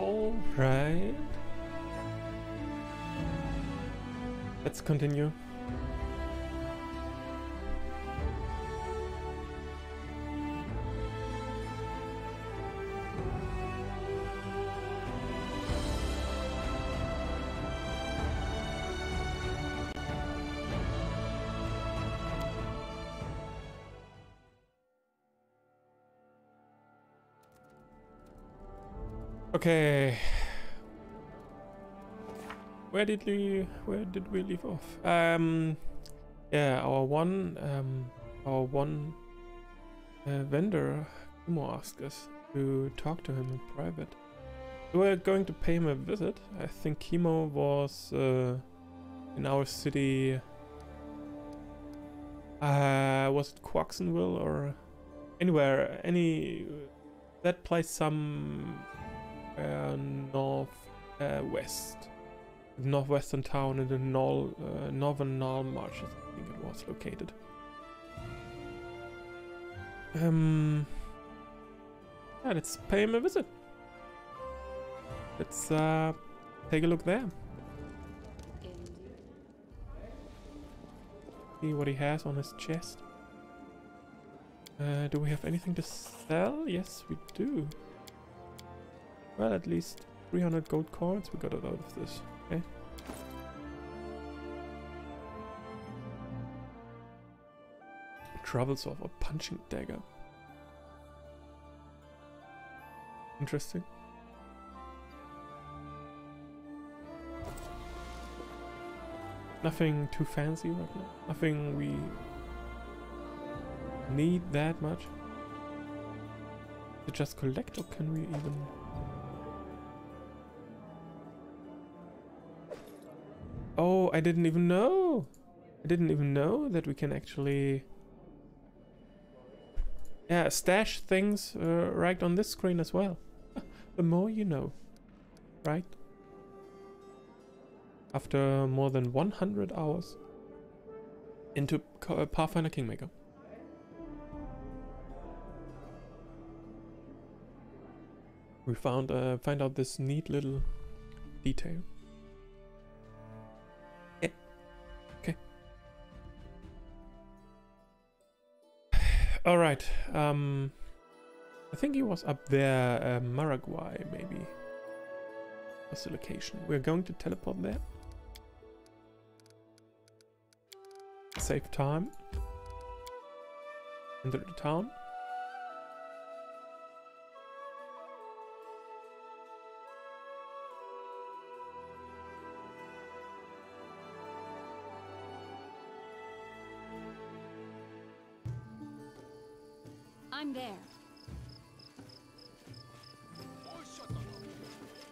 All right. Let's continue. Okay. Where did we leave off? Yeah, our one vendor, Kimo, asked us to talk to him in private. We're going to pay him a visit. I think Kimo was in our city. Was it Quaxonville or anywhere? That place some northwestern town in the northern Nile marshes, I think it was located. Yeah, let's pay him a visit. Let's take a look there. See what he has on his chest. Do we have anything to sell? Yes, we do. Well, at least 300 gold coins we got out of this. Okay. Troubles of a punching dagger. Interesting. Nothing too fancy right now. Nothing we need that much. To just collect, or can we even... Oh, I didn't even know! I didn't even know that we can actually... Yeah, stash things right on this screen as well. The more you know, right? After more than 100 hours into Pathfinder Kingmaker. We find out this neat little detail. Yeah. Okay. All right. I think he was up there, Maraguay, maybe. That's the location. We're going to teleport there. Save time. Enter the town. I'm there.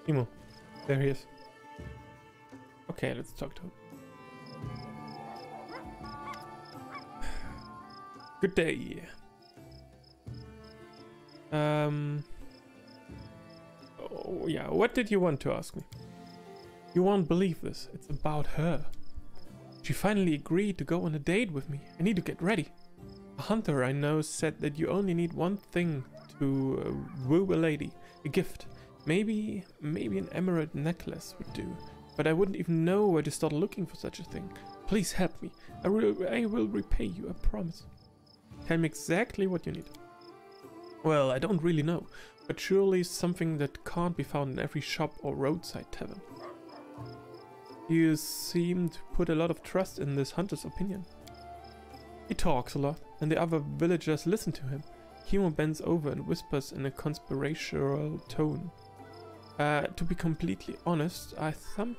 Kimo. There he is. Okay, let's talk to him. Good day. Oh yeah, what did you want to ask me? You won't believe this. It's about her. She finally agreed to go on a date with me. I need to get ready. A hunter I know said that you only need one thing to woo a lady. A gift. Maybe an emerald necklace would do. But I wouldn't even know where to start looking for such a thing. Please help me. I will repay you, I promise. Tell me exactly what you need. Well, I don't really know, but surely something that can't be found in every shop or roadside tavern. You seem to put a lot of trust in this hunter's opinion. He talks a lot, and the other villagers listen to him. Kimo bends over and whispers in a conspiratorial tone. To be completely honest, I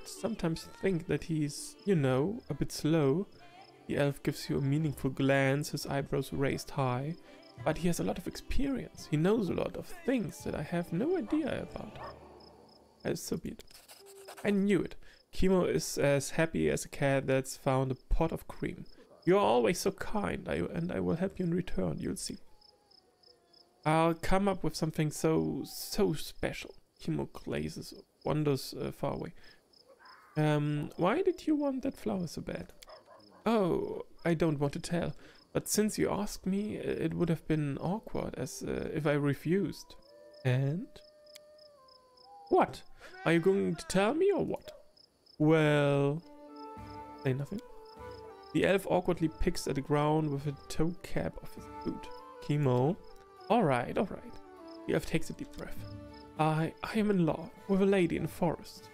sometimes think that he's, you know, a bit slow. The elf gives you a meaningful glance, his eyebrows raised high. But he has a lot of experience. He knows a lot of things that I have no idea about. So be it. I knew it. Kimo is as happy as a cat that's found a pot of cream. You're always so kind, and I will help you in return, you'll see. I'll come up with something so special. Kimo glazes, wanders far away. Why did you want that flower so bad? Oh, I don't want to tell. But since you asked me, it would have been awkward as if I refused. And? What? Are you going to tell me or what? Well... Say nothing. The elf awkwardly picks at the ground with a toe cap of his boot. Chemo. Alright, alright. The elf takes a deep breath. I am in love with a lady in the forest.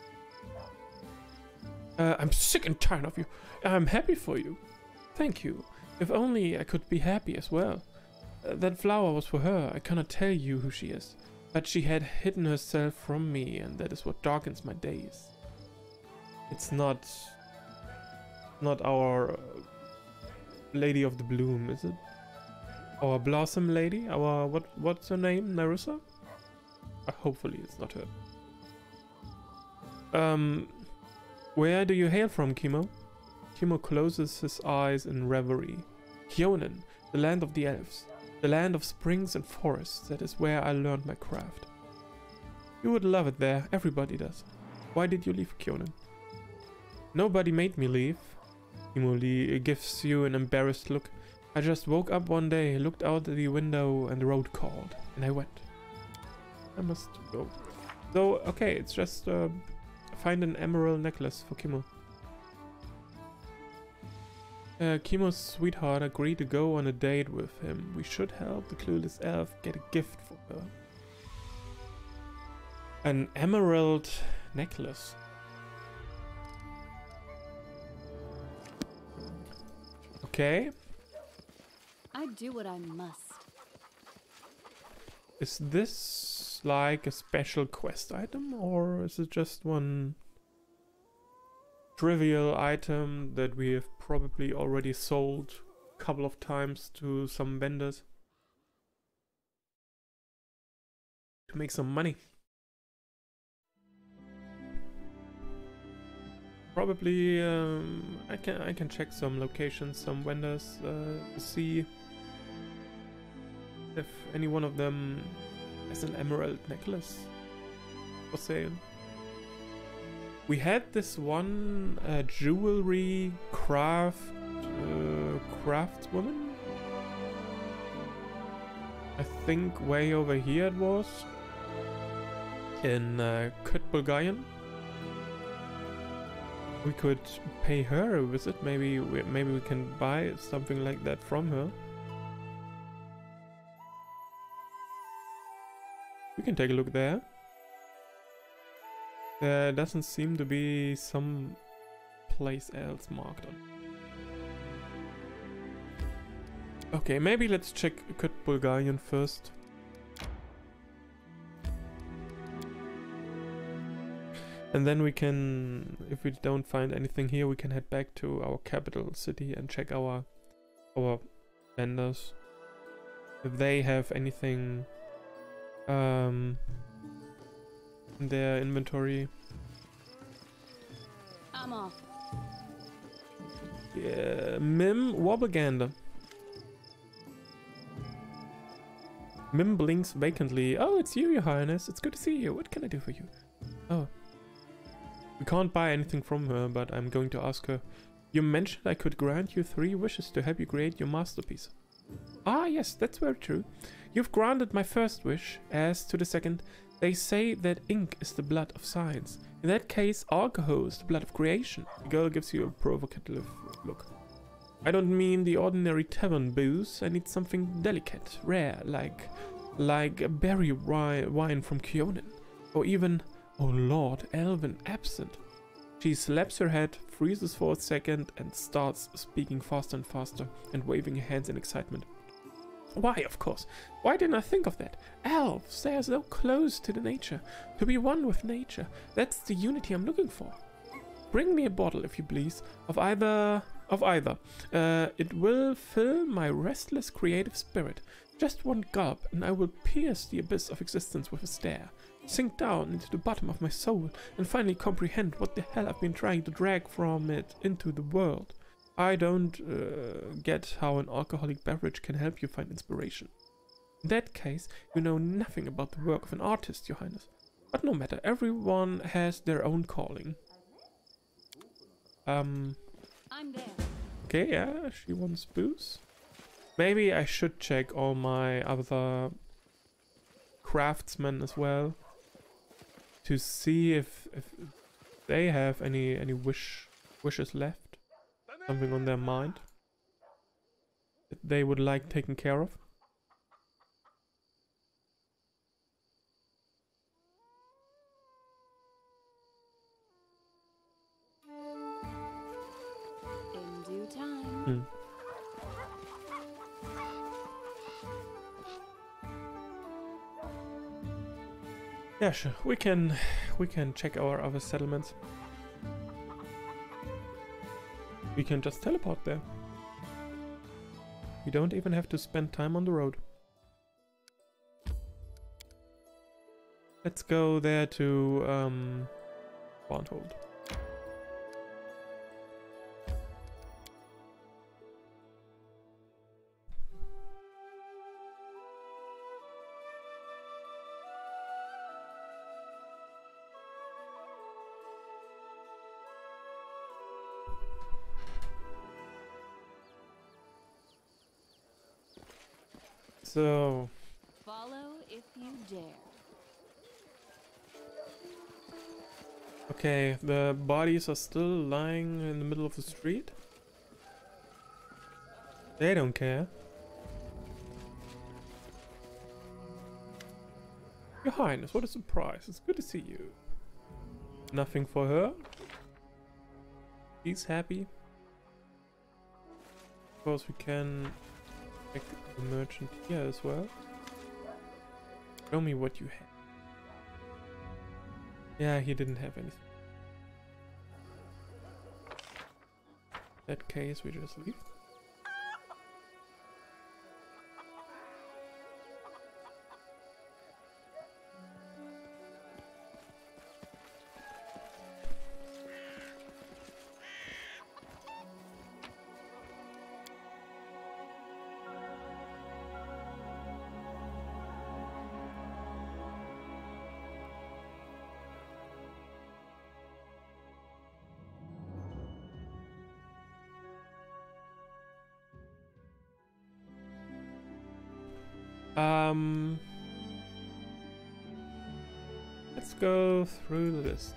I'm sick and tired of you. I'm happy for you. Thank you. If only I could be happy as well. That flower was for her. I cannot tell you who she is. But she had hidden herself from me, and that is what darkens my days. It's not our Lady of the Bloom, is it? Our Blossom Lady? Our what's her name? Narissa? Hopefully it's not her. Where do you hail from, Chemo? Chemo closes his eyes in reverie. Kyonin, the land of the elves. The land of springs and forests. That is where I learned my craft. You would love it there. Everybody does. Why did you leave Kyonin? Nobody made me leave. Chemo gives you an embarrassed look. I just woke up one day, looked out the window, and the road called. And I went. I must go. So, okay, it's just find an emerald necklace for Chemo. Chemo's sweetheart agreed to go on a date with him. We should help the clueless elf get a gift for her. An emerald necklace. Okay. I do what I must. Is this like a special quest item, or is it just one trivial item that we have probably already sold a couple of times to some vendors to make some money? Probably I can check some locations, some vendors to see if any one of them has an emerald necklace for sale. We had this one jewelry craftswoman. I think way over here it was in Bulgarian. We could pay her a visit. Maybe we can buy something like that from her. We can take a look there. There doesn't seem to be some place else marked on. Okay, maybe let's check Bulgarian first. And then we can, if we don't find anything here, we can head back to our capital city and check our vendors. If they have anything in their inventory. I'm off. Yeah, Mim Wobblegander. Mim blinks vacantly. Oh, it's you, Your Highness. It's good to see you. What can I do for you? Oh. We can't buy anything from her, but I'm going to ask her. You mentioned I could grant you 3 wishes to help you create your masterpiece. Ah, yes, that's very true. You've granted my first wish. As to the second, they say that ink is the blood of science. In that case, alcohol is the blood of creation. The girl gives you a provocative look. I don't mean the ordinary tavern booze. I need something delicate, rare, like a berry wine from Kyonin. Or even, oh lord, elven absinthe. She slaps her head, freezes for a second, and starts speaking faster and faster, and waving her hands in excitement. Why, of course. Why didn't I think of that? Elves, they are so close to the nature. To be one with nature. That's the unity I'm looking for. Bring me a bottle, if you please, of either. It will fill my restless creative spirit. Just one gulp, and I will pierce the abyss of existence with a stare. Sink down into the bottom of my soul, and finally comprehend what the hell I've been trying to drag from it into the world. I don't get how an alcoholic beverage can help you find inspiration. In that case, you know nothing about the work of an artist, Your Highness. But no matter, everyone has their own calling. I'm there. Okay, yeah, she wants booze. Maybe I should check all my other craftsmen as well. to see if they have any wishes left, something on their mind that they would like taken care of. In due time. Hmm. Yeah, sure. We can check our other settlements. We can just teleport there. We don't even have to spend time on the road. Let's go there to Bondhold. So, Follow if you dare. okay, the bodies are still lying in the middle of the street. They don't care. Your Highness, what a surprise. It's good to see you. Nothing for her. She's happy. Of course, we can check the merchant here as well. Show me what you have. Yeah, he didn't have anything. In that case, we just leave. Let's go through the list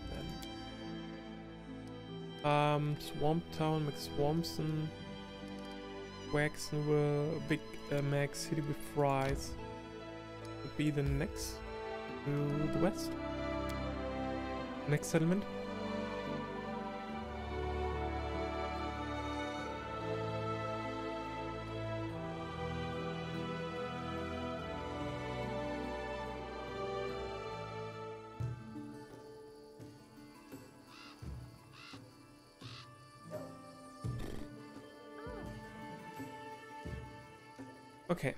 then. Swamp Town, McSwampson, Waxenville, Big Mac City with Fries would be the next to the west. Next settlement. Okay.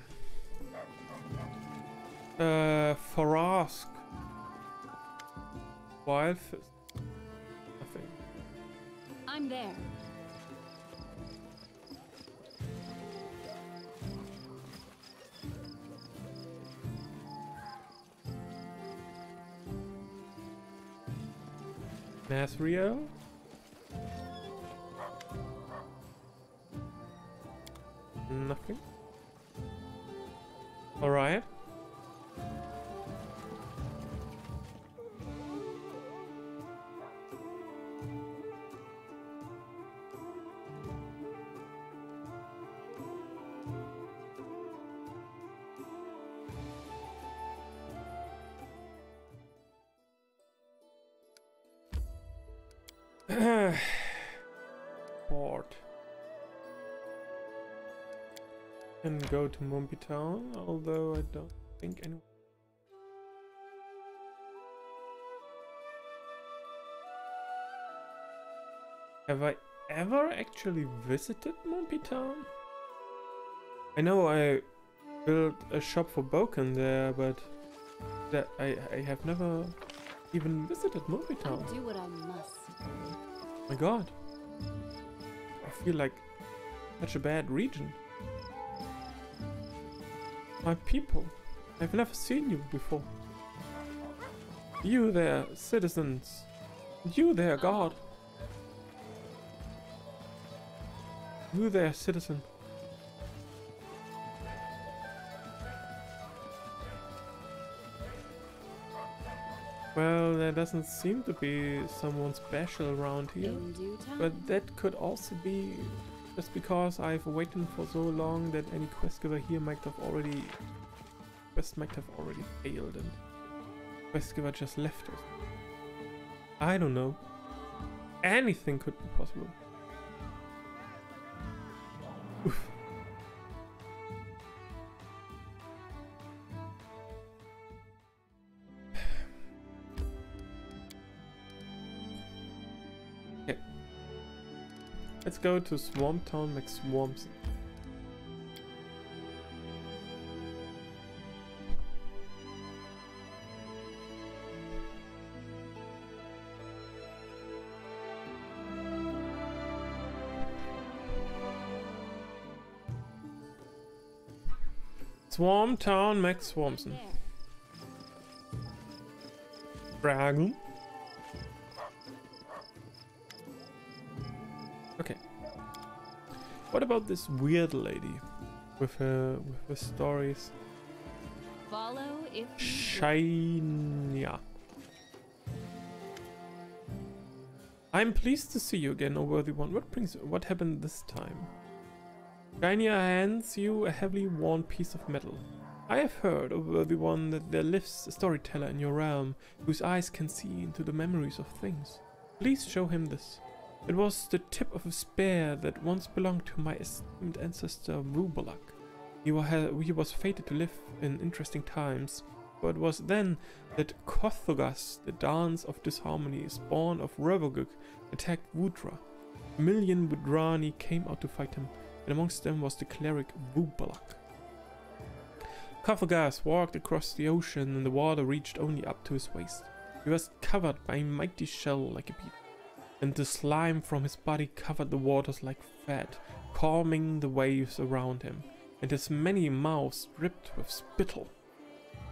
Farask. Wild Fist. Nothing. I'm there. Nasriel. Nothing. All right. Port. Can go to Mumpy Town, although I don't think anyone. Have I ever actually visited Mumpy Town? I know I built a shop for Boken there, but that I have never even visited Mumpy Town. I'll do what I must. My god. I feel like such a bad region. My people, I've never seen you before. You there, citizens. You there, God. You there, citizen. Well, there doesn't seem to be someone special around here. In due time. But that could also be just because I've waited for so long that any quest giver here might have already failed and quest giver just left us. I don't know. Anything could be possible. Oof. Okay. Let's go to Swamp Town McSwampson. Swamp Town McSwampson. Dragon. Okay. What about this weird lady with her stories? Follow if you Shania. I'm pleased to see you again, O worthy one. What happened this time? Shania hands you a heavily worn piece of metal. I have heard, O worthy one, that there lives a storyteller in your realm whose eyes can see into the memories of things. Please show him this. It was the tip of a spear that once belonged to my esteemed ancestor Vubalak. He was fated to live in interesting times, for it was then that Kothogas, the dance of disharmony, spawn of Revoguk, attacked Wudra. A million Wudrani came out to fight him, and amongst them was the cleric Vubalak. Kothogas walked across the ocean, and the water reached only up to his waist. He was covered by a mighty shell like a beetle, and the slime from his body covered the waters like fat, calming the waves around him, and his many mouths dripped with spittle.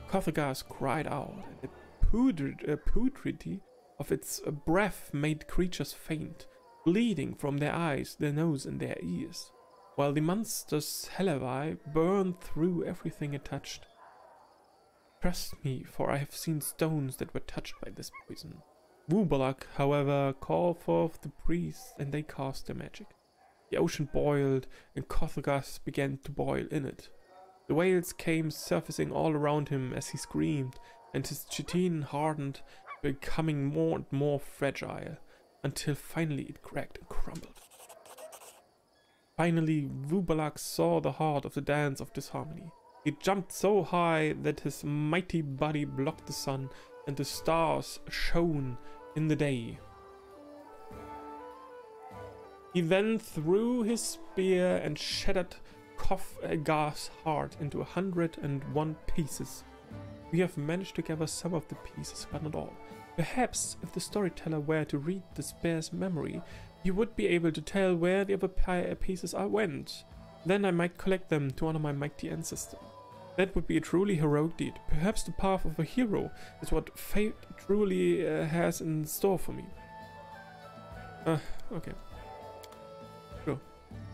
Kothogas cried out, and the putridity of its breath made creatures faint, bleeding from their eyes, their nose, and their ears, while the monster's hellevi burned through everything it touched. Trust me, for I have seen stones that were touched by this poison. Vubalak, however, called forth the priests, and they cast their magic. The ocean boiled, and Kothogas began to boil in it. The whales came surfacing all around him as he screamed, and his chitin hardened, becoming more and more fragile, until finally it cracked and crumbled. Finally, Vubalak saw the heart of the dance of disharmony. He jumped so high that his mighty body blocked the sun, and the stars shone in the day. He then threw his spear and shattered Kothogas' heart into 101 pieces. We have managed to gather some of the pieces, but not all. Perhaps if the storyteller were to read the spear's memory, he would be able to tell where the other pieces went. Then I might collect them to honor my mighty ancestor. That would be a truly heroic deed. Perhaps the path of a hero is what fate truly has in store for me. Okay.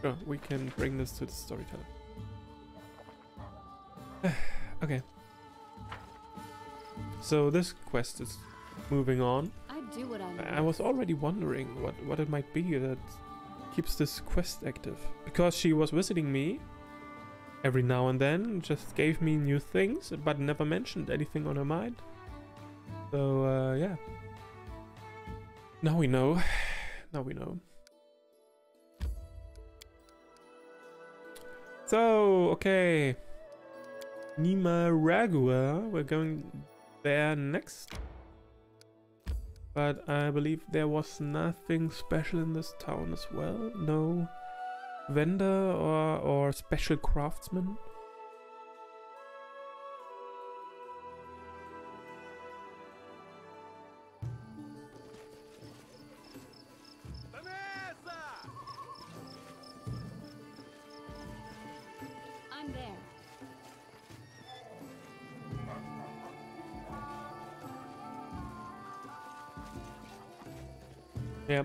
Sure, we can bring this to the storyteller. Okay. So this quest is moving on. I do what I I was already wondering what it might be that keeps this quest active. Because she was visiting me every now and then, just gave me new things, but never mentioned anything on her mind. So, yeah. Now we know. Now we know. So, okay. Nicaragua, we're going there next. But I believe there was nothing special in this town as well. No vendor or special craftsman. I'm there. Yeah.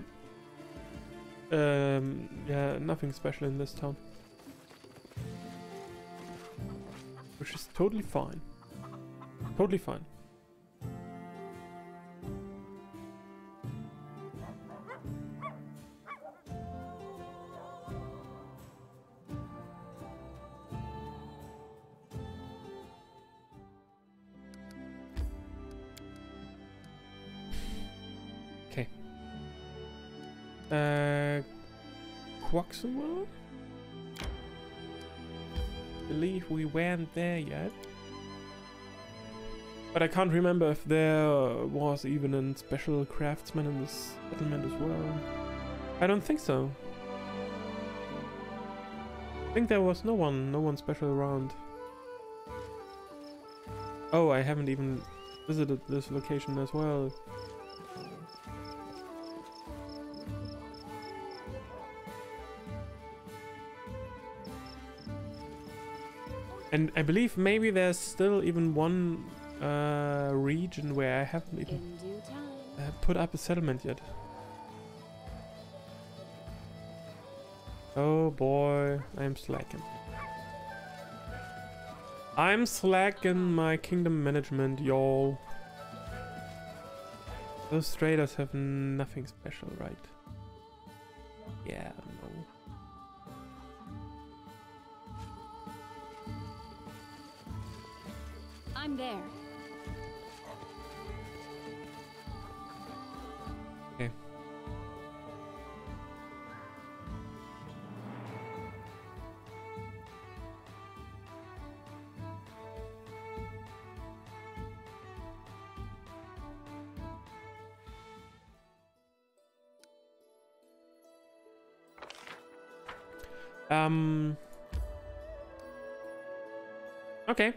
Yeah, nothing special in this town. Which is totally fine. Totally fine. Quaxwell? Believe we weren't there yet. But I can't remember if there was even a special craftsman in this settlement as well. I don't think so. I think there was no one special around. Oh, I haven't even visited this location as well. And I believe maybe there's still even one region where I haven't even put up a settlement yet. Oh boy, I'm slacking. I'm slacking my kingdom management, y'all. Those traders have nothing special, right? Yeah, no. I'm there. Okay. Okay.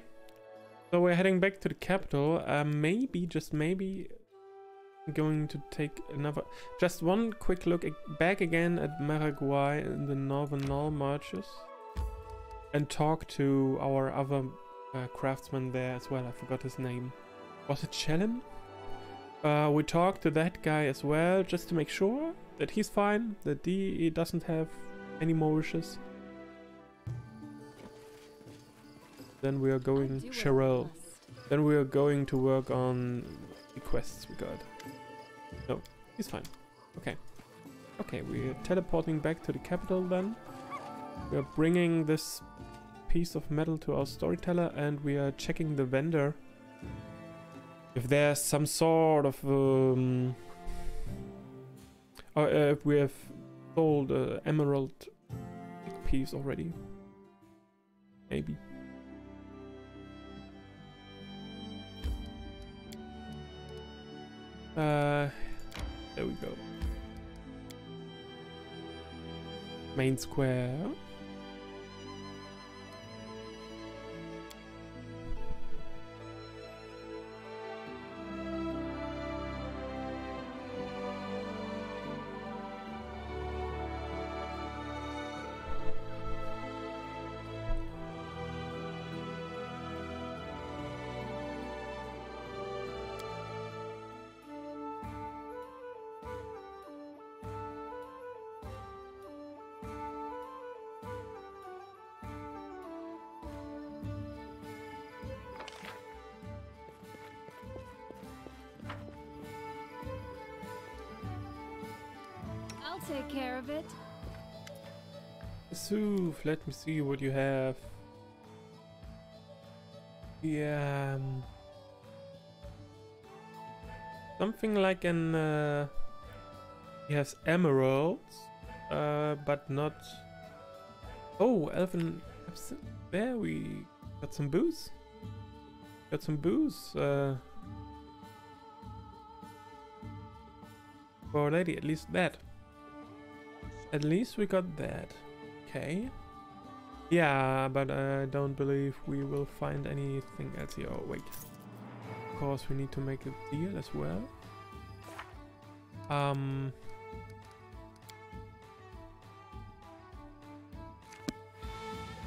So we're heading back to the capital. Maybe, just maybe, going to take just one quick look back again at Paraguay in the northern Null marches, and talk to our other craftsman there as well. I forgot his name. Was it Shellen? We talked to that guy as well, just to make sure that he's fine, that he doesn't have any more wishes. Then we are going Cheryl. Then we are going to work on the quests we got. No, he's fine. Okay. Okay, we're teleporting back to the capital then. We are bringing this piece of metal to our storyteller, and we are checking the vendor if there's some sort of or if we have sold an emerald piece already. Maybe. There we go. Main square. I'll take care of it. Soof, let me see what you have. Yeah, something like an he has emeralds, but not. Oh, elven. There we got some booze. Got some booze. For our lady, at least that. At least we got that. Okay. Yeah, but I don't believe we will find anything else here. Oh, wait. Of course, we need to make a deal as well.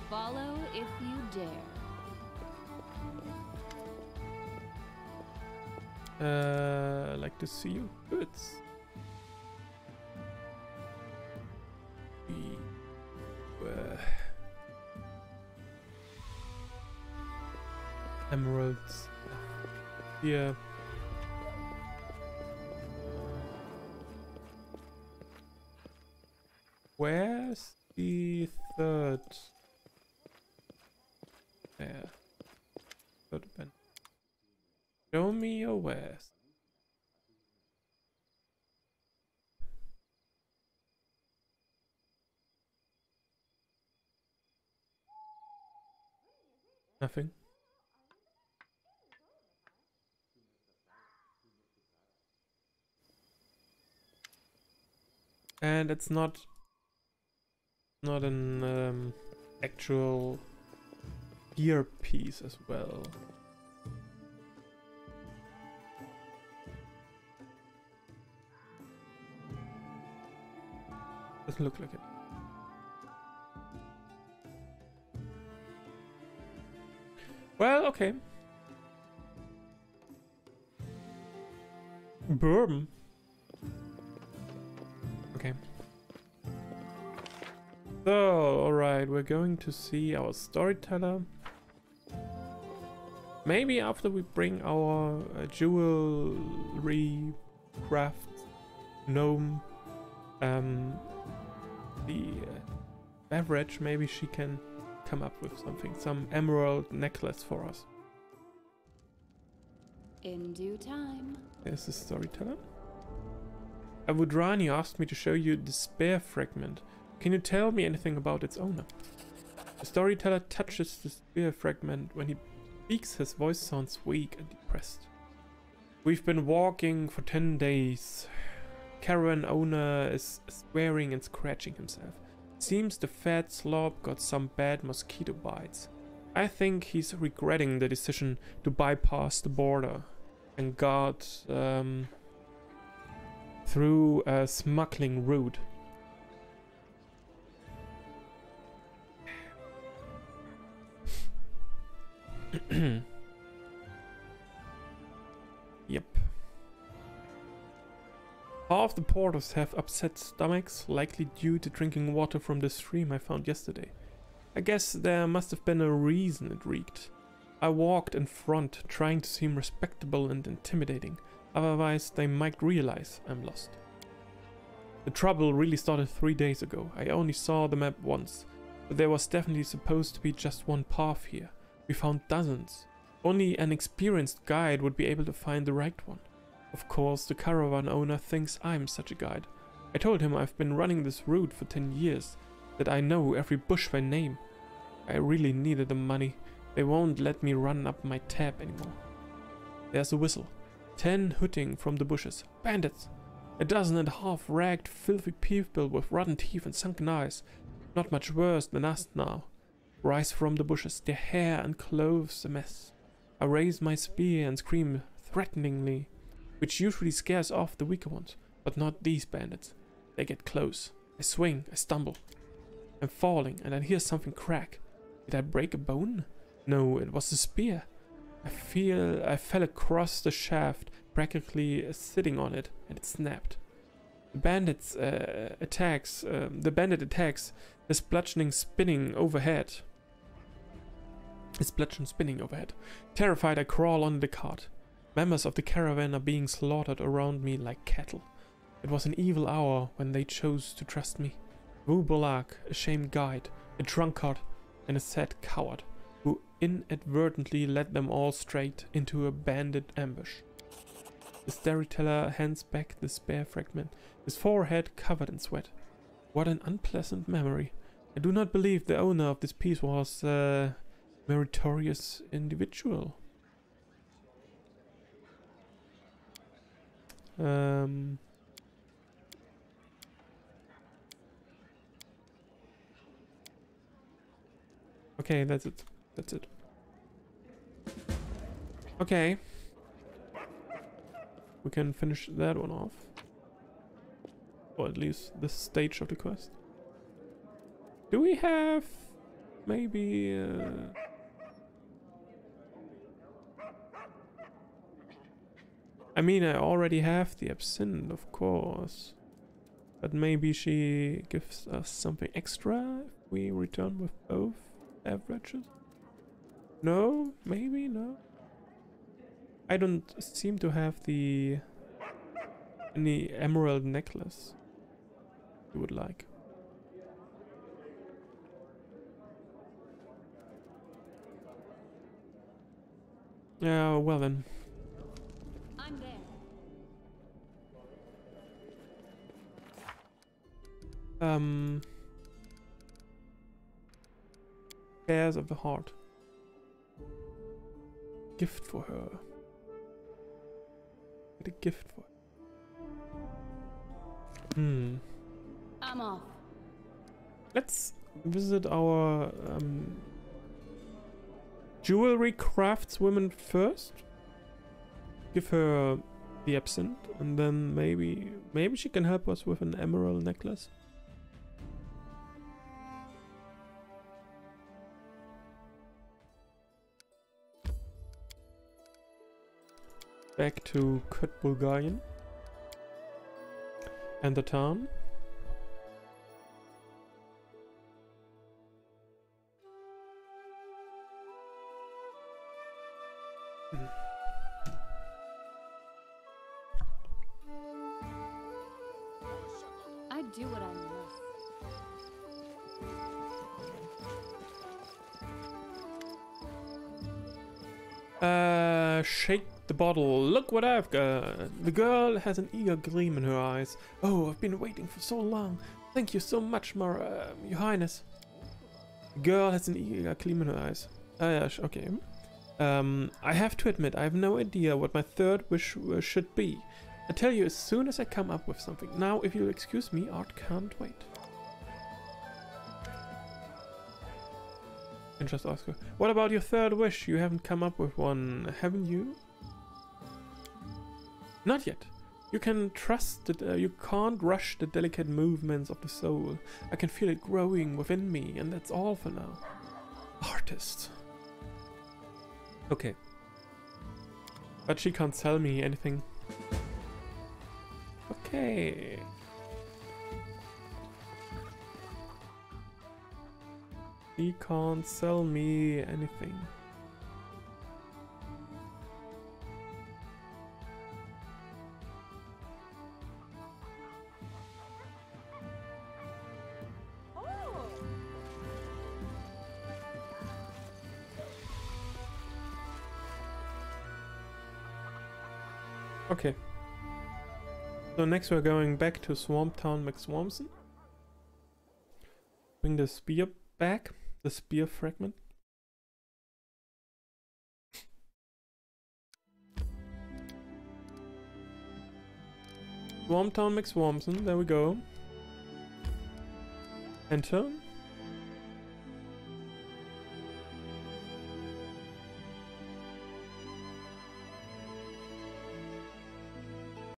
Follow if you dare. I'd like to see your goods. Emeralds. Yeah. Where's the third? There. Third band. Show me your wares. Nothing. And it's not an actual earpiece as well. Doesn't look like it. Well, okay. Bourbon. Okay. So, alright, we're going to see our storyteller. Maybe after we bring our jewelry craft gnome the beverage, maybe she can come up with something, some emerald necklace for us. In due time. There's the storyteller. Avudrani asked me to show you the spear fragment. Can you tell me anything about its owner? The storyteller touches the spear fragment. When he speaks, his voice sounds weak and depressed. We've been walking for 10 days. Caravan owner is swearing and scratching himself. Seems the fat slob got some bad mosquito bites. I think he's regretting the decision to bypass the border and got through a smuggling route. Yep. Half the porters have upset stomachs, likely due to drinking water from the stream I found yesterday. I guess there must have been a reason it reeked. I walked in front, trying to seem respectable and intimidating, otherwise they might realize I'm lost. The trouble really started 3 days ago. I only saw the map once, but there was definitely supposed to be just one path here. We found dozens. Only an experienced guide would be able to find the right one. Of course, the caravan owner thinks I'm such a guide. I told him I've been running this route for 10 years, that I know every bush by name. I really needed the money. They won't let me run up my tab anymore. There's a whistle. 10 hooting from the bushes. Bandits! 12 ragged, filthy people with rotten teeth and sunken eyes. Not much worse than us now. Rise from the bushes, their hair and clothes a mess. I raise my spear and scream threateningly, which usually scares off the weaker ones, but not these bandits. They get close. I swing, I stumble. I'm falling and I hear something crack. Did I break a bone? No, it was the spear. I fell across the shaft, practically sitting on it, and it snapped. The bandit attacks, his bludgeoning spinning overhead. Terrified, I crawl on the cart. Members of the caravan are being slaughtered around me like cattle. It was an evil hour when they chose to trust me. Wu Bolak, a shamed guide, a drunkard, and a sad coward, who inadvertently led them all straight into a bandit ambush. The storyteller hands back the spear fragment, his forehead covered in sweat. What an unpleasant memory. I do not believe the owner of this piece was a meritorious individual. Okay, that's it. That's it. Okay. We can finish that one off. Or at least this stage of the quest. Do we have maybe I mean, I already have the absinthe, of course. But maybe she gives us something extra if we return with both beverages? No? Maybe? No? I don't seem to have any emerald necklace you would like. Yeah, well then. I'm there. Cares of the heart. gift for her. Get a gift for her. I'm off. Let's visit our jewelry craftswoman first. Give her the absinthe, and then maybe she can help us with an emerald necklace. Back to Kut Bulgarian and the town. I do what I must. Shake the bottle. Look what I've got. The girl has an eager gleam in her eyes. Oh, I've been waiting for so long. Thank you so much, Your Highness. The girl has an eager gleam in her eyes. Okay. I have to admit, I have no idea what my third wish should be. I'll tell you as soon as I come up with something. Now, if you'll excuse me, Art can't wait. And just ask her, what about your third wish? You haven't come up with one, haven't you? Not yet. You can trust that you can't rush the delicate movements of the soul. I can feel it growing within me, and that's all for now. Artist. Okay. But she can't tell me anything. Okay. She can't sell me anything. Okay. So next we're going back to Swamp Town McSwampson. Bring the spear back. The spear fragment. Swamp Town McSwampson. There we go. Enter.